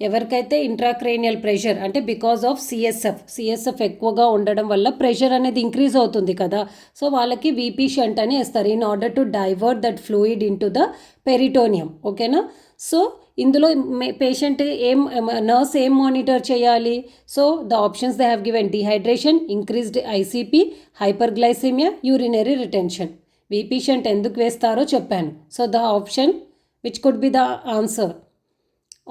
ఎవరికైతే ఇంట్రాక్రేనియల్ ప్రెషర్ అంటే బికాజ్ ఆఫ్ సిఎస్ఎఫ్ ఎక్కువగా ఉండడం వల్ల ప్రెషర్ అనేది ఇంక్రీజ్ అవుతుంది కదా, సో వాళ్ళకి వీపీ షంట్ అని వేస్తారు in order to divert that fluid in to the peritoneum. ఓకేనా? సో ఇందులో పేషెంట్ నర్స్ ఏం మానిటర్ చేయాలి? So the options they have given dehydration, increased ICP, hyperglycemia, urinary retention. VP shunt ఎందుకు వేస్తారో చెప్పాను. So the option which could be the answer?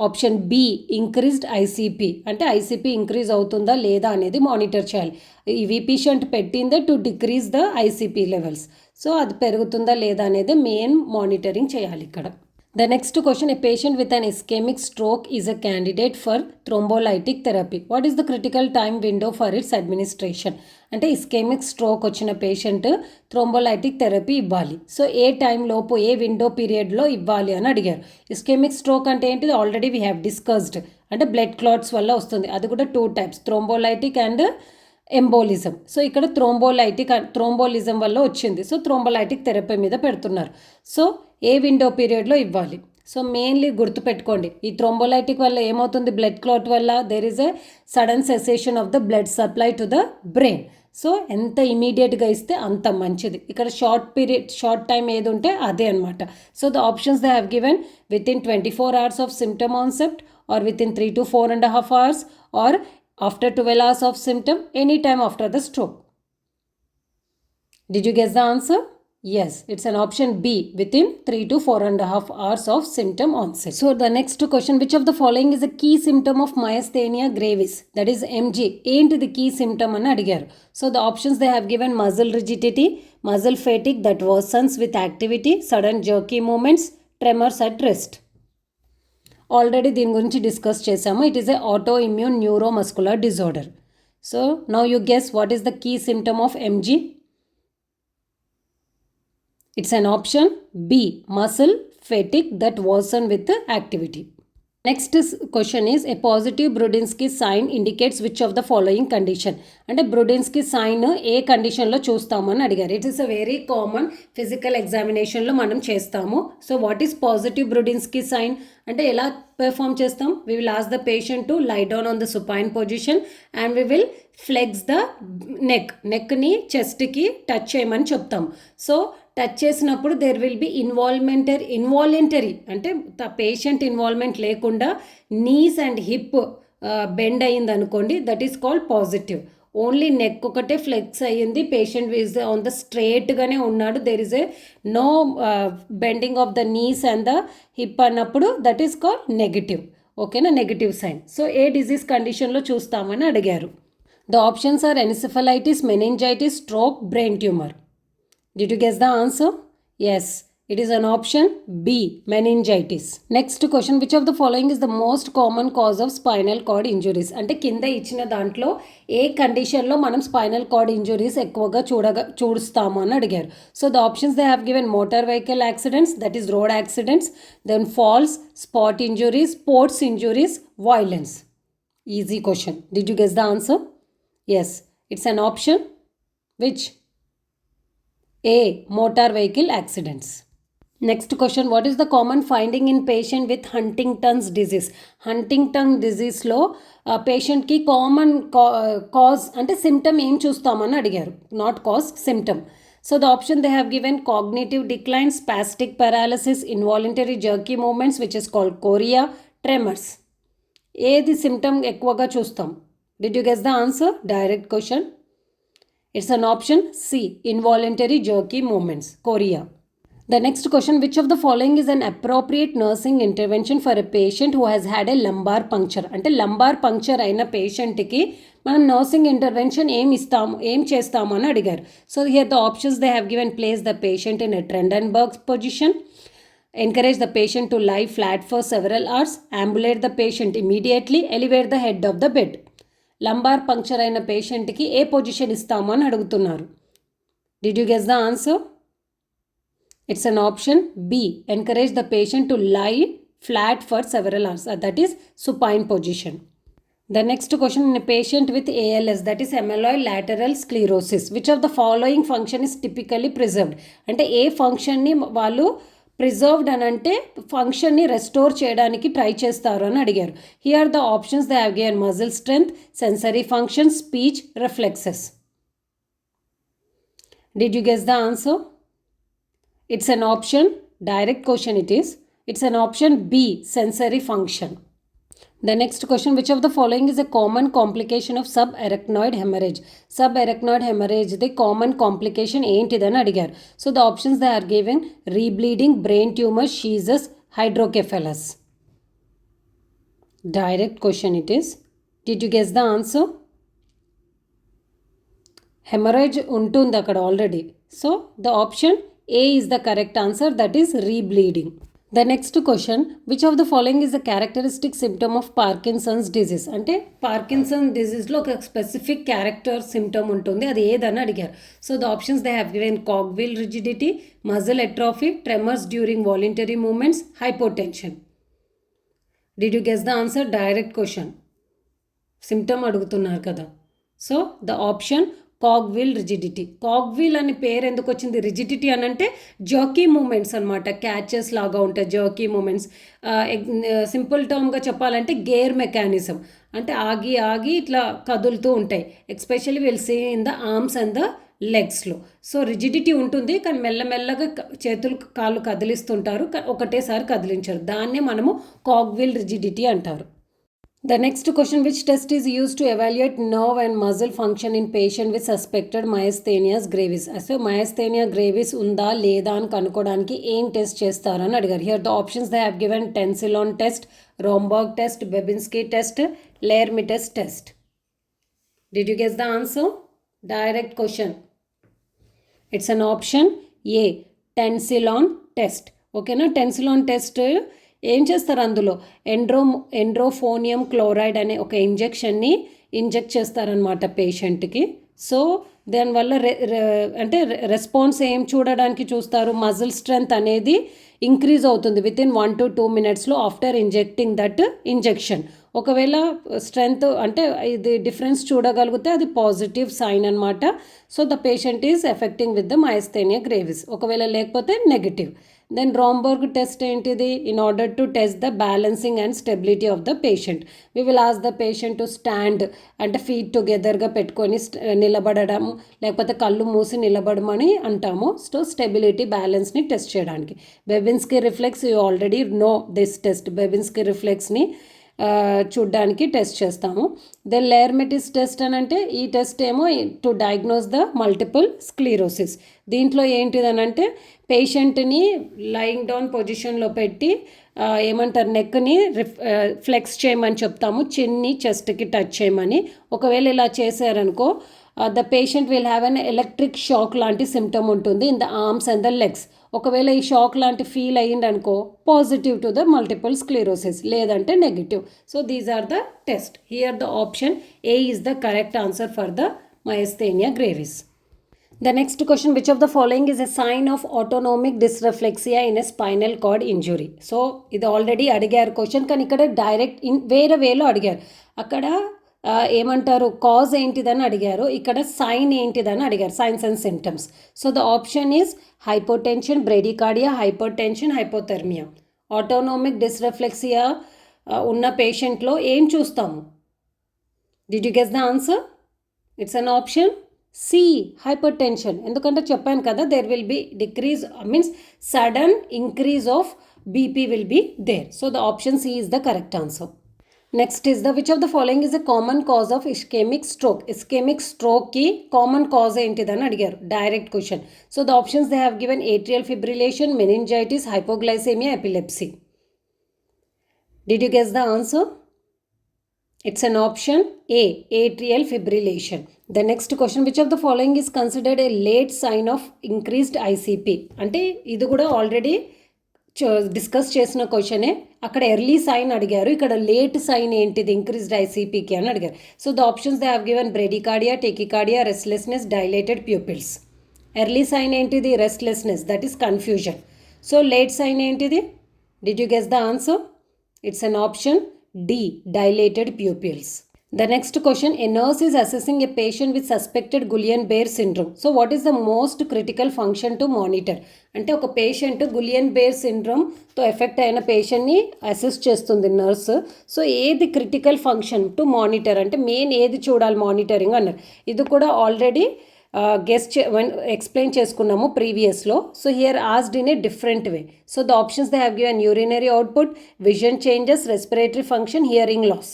Option B, increased ICP. అంటే ICP increase అవుతుందా లేదా అనేది monitor చేయాలి. ఈ వీపీ షంట్ పెట్టిందే to decrease the ICP levels. So అది పెరుగుతుందా లేదా అనేది మెయిన్ మానిటరింగ్ చేయాలి ఇక్కడ. The next question, a patient with an ischemic stroke is a candidate for thrombolytic therapy. What is the critical time window for its administration? అంటే ischaemic stroke వచ్చిన patient థ్రోంబోలైటిక్ therapy ఇవ్వాలి. So ఏ time లోపు ఏ window పీరియడ్లో ఇవ్వాలి అని అడిగారు. Ischaemic stroke అంటే ఏంటిది? Already we have discussed. అంటే బ్లడ్ క్లాట్స్ వల్ల వస్తుంది. అది కూడా 2 types, థ్రోంబోలైటిక్ అండ్ ఎంబోలిజం. సో ఇక్కడ థ్రోంబోలిజం వల్ల వచ్చింది. సో థ్రోంబోలైటిక్ థెరపీ మీద పెడుతున్నారు. సో ఏ విండో పీరియడ్లో ఇవ్వాలి? సో మెయిన్లీ గుర్తుపెట్టుకోండి, ఈ థ్రోంబోలైటిక్ వల్ల ఏమవుతుంది? బ్లడ్ క్లాట్ వల్ల there is a sudden cessation of the blood supply to the brain. So ఎంత ఇమీడియట్గా ఇస్తే అంత మంచిది. ఇక్కడ షార్ట్ టైం ఏది ఉంటే అదే అనమాట. So the options they have given within 24 hours of symptom onset, or within 3 to 4.5 hours, or after 12 hours of symptom, anytime after the stroke. Did you guess the answer? Yes, it's an option B, within 3 to 4.5 hours of symptom onset. So the next question, which of the following is a key symptom of myasthenia gravis? That is MG. Ain't the key symptom అని అడిగారు. So the options they have given, muscle rigidity, muscle fatigue that worsens with activity, sudden jerky movements, tremors at rest. Already దీని గురించి discuss చేసాము. It is a autoimmune neuromuscular disorder. So now you guess what is the key symptom of MG? It's an option B, muscle fatigue that worsens with activity. Next question is, a positive Brudzinski sign indicates which of the following condition? అంటే Brudzinski sign ఏ కండిషన్లో చూస్తామని అడిగారు. It is a very common physical ఎగ్జామినేషన్లో మనం చేస్తాము. So what is positive Brudzinski sign అంటే ఎలా పెర్ఫామ్ చేస్తాం? We will ask the patient to lie down on the supine position and we will flex the నెక్ని చెస్ట్కి టచ్ చేయమని చెప్తాం. సో టచ్ చేసినప్పుడు దేర్ విల్ బి ఇన్వాలంటరీ అంటే patient involvement లేకుండా నీస్ అండ్ హిప్ బెండ్ అయ్యింది అనుకోండి, that is called positive. Only neck ఒకటే ఫ్లెక్స్ అయ్యింది, పేషెంట్ ఈజ్ ఆన్ ద స్ట్రేట్గానే ఉన్నాడు, there is a no bending of the knees and the hip అన్నప్పుడు that is called negative. ఓకేనా? Negative sign. So ఏ disease కండిషన్లో చూస్తామని అడిగారు. The options are encephalitis, meningitis, stroke, brain tumour. Did you guess the answer? Yes, it is an option B, meningitis. Next question, which of the following is the most common cause of spinal cord injuries? అంటే కింద ఇచ్చిన దాంట్లో ఏ కండిషన్లో మనం spinal cord injuries ఎక్కువగా చూస్తాము అని అడిగారు. So the options they have given, motor vehicle accidents, that is road accidents, then falls, spot injuries, sports injuries, violence. Easy question. Did you guess the answer? Yes, it's an option which? A, motor vehicle accidents. Next question, what is the common finding in patient with Huntington's disease? Huntington disease లో patient కి common cause అంటే symptom ఏం చూస్తామని అడిగారు. Not cause, symptom. So the option they have given, cognitive decline, spastic paralysis, involuntary jerky movements which is called chorea, tremors. ఏది symptom ఎక్కువగా చూస్తాం? Did you guess the answer? Direct question. It's an option C, involuntary jerky movements, chorea. The next question, which of the following is an appropriate nursing intervention for a patient who has had a lumbar puncture? అంటే lumbar puncture అయిన పేషెంట్కి మనం nursing intervention ఏం చేస్తాము అని అడిగారు. So here the options they have given place the patient in a Trendelenburg position, encourage the patient to lie flat for several hours, ambulate the patient immediately, elevate the head of the bed. Lumbar puncture అయిన పేషెంట్కి ఏ position ఇస్తాము అని అడుగుతున్నారు. Did you guess the answer? It's an option B. Encourage the patient to lie flat for several hours. That is supine position. The next question, in a patient with ALS, that is amyloid lateral sclerosis, which of the following function is typically preserved? అంటే ఏ ఫంక్షన్ని వాళ్ళు preserved అని అంటే ఫంక్షన్ని restore చేయడానికి try చేస్తారు అని అడిగారు. Here the options they have given muscle strength, sensory function, speech, reflexes. Did you guess the answer? It's an option, direct question it is. It's an option B, sensory function. The next question, which of the following is a common complication of subarachnoid hemorrhage? Subarachnoid hemorrhage, the common complication ఏంటిదని అడిగారు. So the options they are given: rebleeding, brain tumor, seizures, hydrocephalus. Direct question it is. Did you guess the answer? Hemorrhage ఉంటుంది అక్కడ already. So the option A is the correct answer, that is rebleeding. The next question, which of the following is a characteristic symptom of Parkinson's disease? అంటే Parkinson డిజీజ్లో ఒక specific character symptom ఉంటుంది, అది ఏదని అడిగారు. So the options they have given cogwheel rigidity, muscle atrophy, tremors during voluntary movements, hypotension. Did you guess the answer? Direct question, symptom అడుగుతున్నారు కదా. So the option cogwheel rigidity. Cogwheel అని పేరు ఎందుకు వచ్చింది? రిజిడిటీ అని అంటే జర్కీ మూమెంట్స్ అనమాట, catches లాగా ఉంటాయి జర్కీ మూమెంట్స్. సింపుల్ టర్మ్గా చెప్పాలంటే గేర్ మెకానిజం, అంటే ఆగి ఆగి ఇట్లా కదులుతూ ఉంటాయి. Especially will see in the arms and the లెగ్స్లో. సో రిజిడిటీ ఉంటుంది, కానీ మెల్లమెల్లగా చేతులు కాళ్ళు కదిలిస్తుంటారు, ఒకటేసారి కదిలించారు. దాన్నే మనము కాగ్విల్ రిజిడిటీ అంటారు. The next question, which test is used to evaluate nerve and muscle function in patient with suspected myasthenia gravis? So myasthenia gravis ఉందా లేదా అని కనుక్కోవడానికి ఏం టెస్ట్ చేస్తారని అడిగారు. Here the options they have given Tensilon test, Romberg test, Babinski test, Lhermitte's test. Did you guess the answer? Direct question. It's an option A, Tensilon test. ఓకేనా? Tensilon test ఏం చేస్తారు, అందులో ఎండ్రోఫోనియం క్లోరైడ్ అనే ఒక ఇంజెక్షన్ని inject చేస్తారనమాట పేషెంట్కి. So దానివల్ల అంటే రెస్పాన్స్ ఏం చూడడానికి చూస్తారు, మజిల్ స్ట్రెంగ్త్ అనేది ఇంక్రీజ్ అవుతుంది విత్ ఇన్ 1 to 2 minutesలో ఆఫ్టర్ ఇంజెక్టింగ్ దట్ ఇంజెక్షన్. ఒకవేళ స్ట్రెంగ్త్ అంటే ఇది డిఫరెన్స్ చూడగలిగితే అది పాజిటివ్ సైన్ అనమాట. So the patient is affecting with the myasthenia gravis. ఒకవేళ లేకపోతే నెగిటివ్. దెన్ రాంబర్గ్ టెస్ట్ ఏంటిది? In order to test the balancing and stability of the patient, we will ask the patient to stand, అంటే feet టుగెదర్గా పెట్టుకొని నిలబడడం, లేకపోతే కళ్ళు మూసి నిలబడమని అంటాము. సో స్టెబిలిటీ, బ్యాలెన్స్ని టెస్ట్ చేయడానికి. Babinski reflex, you already know this test. Babinski రిఫ్లెక్స్ని చూడ్డానికి టెస్ట్ చేస్తాము. దెన్ లేర్మిటిస్ టెస్ట్ అని అంటే ఈ టెస్ట్ ఏమో to diagnose the multiple sclerosis. దీంట్లో ఏంటిదనంటే పేషెంట్ని లయింగ్ డౌన్ పొజిషన్లో పెట్టి ఏమంటారు, నెక్ని ఫ్లెక్స్ చేయమని చెప్తాము, చిన్ని చెస్ట్కి టచ్ చేయమని. ఒకవేళ ఇలా చేశారనుకో the patient will have an electric shock లాంటి సిమ్టమ్ ఉంటుంది in the arms and the legs. ఒకవేళ ఈ షాక్ లాంటి ఫీల్ అయ్యిందనుకో positive to the multiple sclerosis, లేదంటే negative. So these are the test. Here the option A is the correct answer for the myasthenia gravis. The next question, which of the following is a sign of autonomic dysreflexia in a spinal cord injury? So ఇది already అడిగారు question, కానీ ఇక్కడ direct వేరే వేలో అడిగారు. అక్కడ ఏమంటారు, cause ఏంటిదని అడిగారు, ఇక్కడ సైన్ ఏంటిదని అడిగారు, signs and symptoms. So the option is hypotension, bradycardia, hypertension, hypothermia. Autonomic dysreflexia ఉన్న పేషెంట్లో ఏం చూస్తాము? Did you guess the answer? It's an option C, hypertension. ఎందుకంటే చెప్పాను కదా, there will be decrease, means sudden increase of BP will be there. So the option C is the correct answer. Next is the which of the following is the common cause of ischaemic stroke. Ischaemic స్ట్రోక్కి common cause ఏంటిదని అడిగారు, direct question. So the options they have given atrial fibrillation, meningitis, hypoglycaemia, epilepsy. Did you guess the answer? It's an option A, atrial fibrillation. The next question, which of the following is considered a late sign of increased ICP? అంటే ఇది కూడా already discuss చేసిన క్వశ్చనే. అక్కడ early sign అడిగారు, ఇక్కడ late sign ఏంటిది increased ఐసీపీకి అని అడిగారు. So the options they have given bradycardia, tachycardia, restlessness, dilated pupils. Early sign ఏంటిది? Restlessness, that is confusion. So late sign ఏంటిది? Did you guess the answer? It's an option D, dilated pupils. The next question, a nurse is assessing a patient with suspected Guillain-Barré syndrome. So what is the most critical function to monitor? అంటే ఒక patient Guillain-bear సిండ్రోమ్తో effect అయిన పేషెంట్ని assess చేస్తుంది nurse. So ఏది critical function to monitor అంటే main ఏది చూడాలి monitoring అన్నారు. ఇది కూడా ఆల్రెడీ ఎక్స్ప్లెయిన్ చేసుకున్నాము ప్రీవియస్లో. So here asked in a different way. So the options they have given urinary output, vision changes, respiratory function, hearing loss.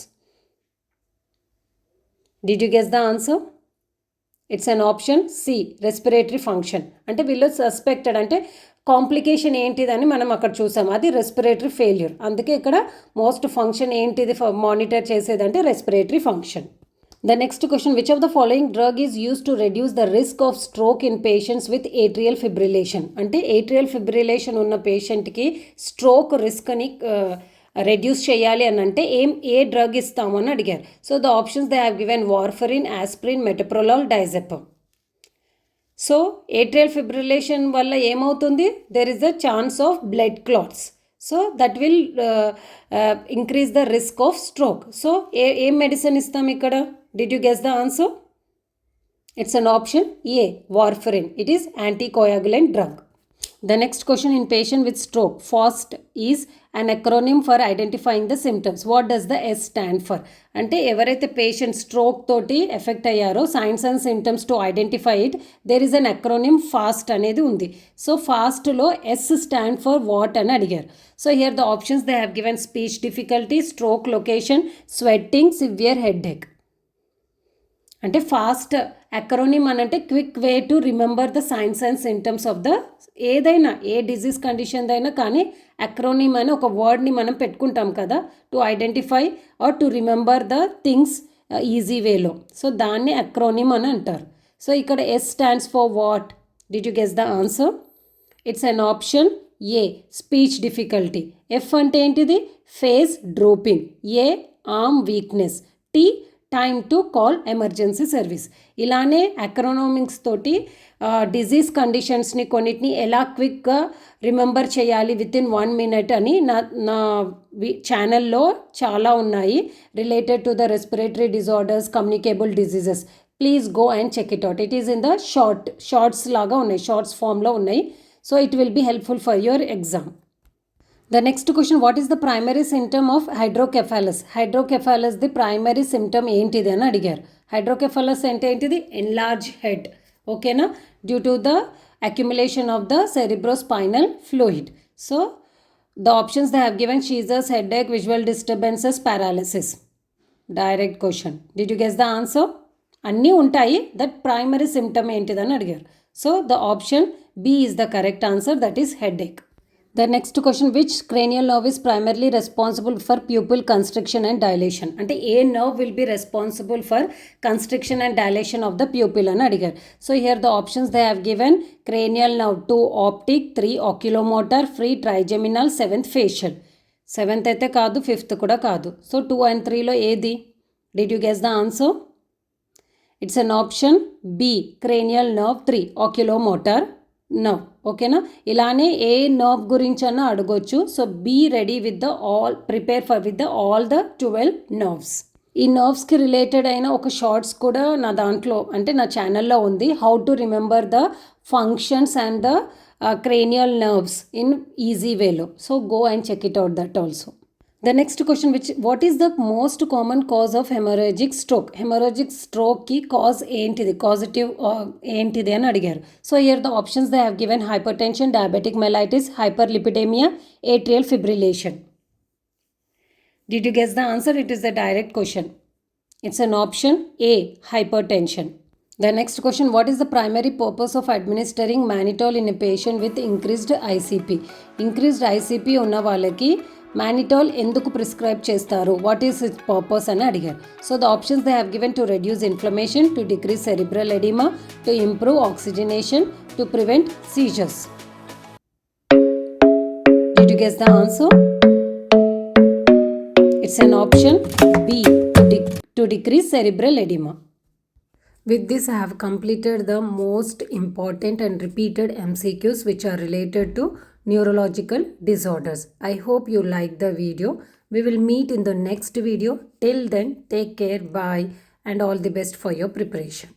Did you guess the answer? It's an option C, respiratory function. అంటే వీళ్ళు suspected అంటే complication ఏంటిదని మనం అక్కడ చూసాం, అది respiratory failure. అందుకే ఇక్కడ most function ఏంటిది మానిటర్ చేసేదంటే respiratory function. The next question, which of the following drug is used to reduce the risk of stroke in patients with atrial fibrillation? అంటే atrial fibrillation ఉన్న పేషెంట్కి స్ట్రోక్ రిస్క్ని రెడ్యూస్ చేయాలి అని అంటే ఏ డ్రగ్ ఇస్తాము అని అడిగారు. So the options they have given warfarin, aspirin, metoprolol, diazepam. So atrial fibrillation వల్ల ఏమవుతుంది? There is a chance of blood clots. So that will increase the risk of stroke. So ఏ medicine ఇస్తాం ఇక్కడ? Did you guess the answer? It's an option A, warfarin. It is anticoagulant drug. The next question, in patient with stroke, FAST is an acronym for identifying the symptoms. What does the S stand for? అంటే ఎవరైతే patient stroke తోటి affect అయ్యారో signs and symptoms to identify it there is an acronym FAST అనేది ఉంది. సో ఫాస్ట్లో S stand for what అని అడిగారు. So here the options they have given speech difficulty, stroke location, sweating, severe headache. అంటే FAST acronym అని అంటే quick way to remember the signs and symptoms of the ఏదైనా ఏ డిజీజ్ కండిషన్ అయినా కానీ acronym అని ఒక వర్డ్ని మనం పెట్టుకుంటాం కదా to identify or to remember the things easy వేలో. సో దాన్ని అక్రోనిమ్ అని అంటారు. సో ఇక్కడ S stands for what? Did you guess the answer? It's an option A, speech difficulty. F అంటే ఏంటిది? Face drooping. A, arm weakness. T, time to call emergency service. ఇలానే అక్రోనోమిక్స్ తోటి డిజీజ్ కండిషన్స్ని కొన్నిటిని ఎలా క్విక్గా రిమెంబర్ చేయాలి విత్ ఇన్ 1 minute అని నా ఛానల్లో చాలా ఉన్నాయి related to the respiratory disorders, communicable diseases. Please go and check it out. It is in the shorts లాగా ఉన్నాయి, షార్ట్స్ ఫామ్లో ఉన్నాయి. So it will be helpful for your exam. The next question, what is the primary symptom of hydrocephalus? Hydrocephalus the primary symptom ఏంటిది అని అడిగారు. Hydrocephalus అంటే ఏంటిది? Enlarge head. ఓకేనా? Due to the accumulation of the cerebrospinal fluid. So the options they have given seizures, headache, visual disturbances, paralysis. Direct question. Did you guess the answer? అన్నీ ఉంటాయి, that primary symptom ఏంటిదని అడిగారు. So the option B is the correct answer, that is headache. The next question, which cranial nerve is primarily responsible for pupil constriction and dilation? అంటే ఏ nerve will be responsible for constriction and dilation of the pupil అని అడిగారు. So here the options they have given cranial nerve 2 optic, 3 oculomotor, free trigeminal, 7th facial. 7th అయితే కాదు, 5th కూడా కాదు. So 2 and 3లో ఏది? Did you guess the answer? It's an option B, cranial nerve 3, oculomotor nerve. ఓకేనా? ఇలానే ఏ nerve గురించి అన్న అడగొచ్చు. So be ready with the prepare for with the all the 12 nerves. ఈ నర్వ్స్కి రిలేటెడ్ అయిన ఒక షార్ట్స్ కూడా నా దాంట్లో అంటే నా ఛానల్లో ఉంది, how to remember the functions and the cranial nerves in easy వేలో. So go and check it out that also. The next question, what is the most common cause of hemorrhagic stroke? Hemorrhagic stroke ki cause ఏంటిది? causative ఏంటిది అని అడిగారు. So here the options they have given hypertension, diabetic mellitus, hyperlipidemia, atrial fibrillation. Did you guess the answer? It is a direct question. It's an option A, hypertension. The next question, what is the primary purpose of administering mannitol in a patient with increased ICP? Increased ICP ఉన్న వాళ్ళకి mannitol ఎందుకు prescribe చేస్తారు? What is its purpose అని అడిగారు. So the options they have given: to reduce inflammation, to decrease cerebral edema, to improve oxygenation, to prevent seizures. Did you guess the answer? It's an option B, to decrease cerebral edema. With this, I have completed the most important and repeated MCQs which are related to neurological disorders. I hope you liked the video. We will meet in the next video. Till then, take care, bye, and all the best for your preparation.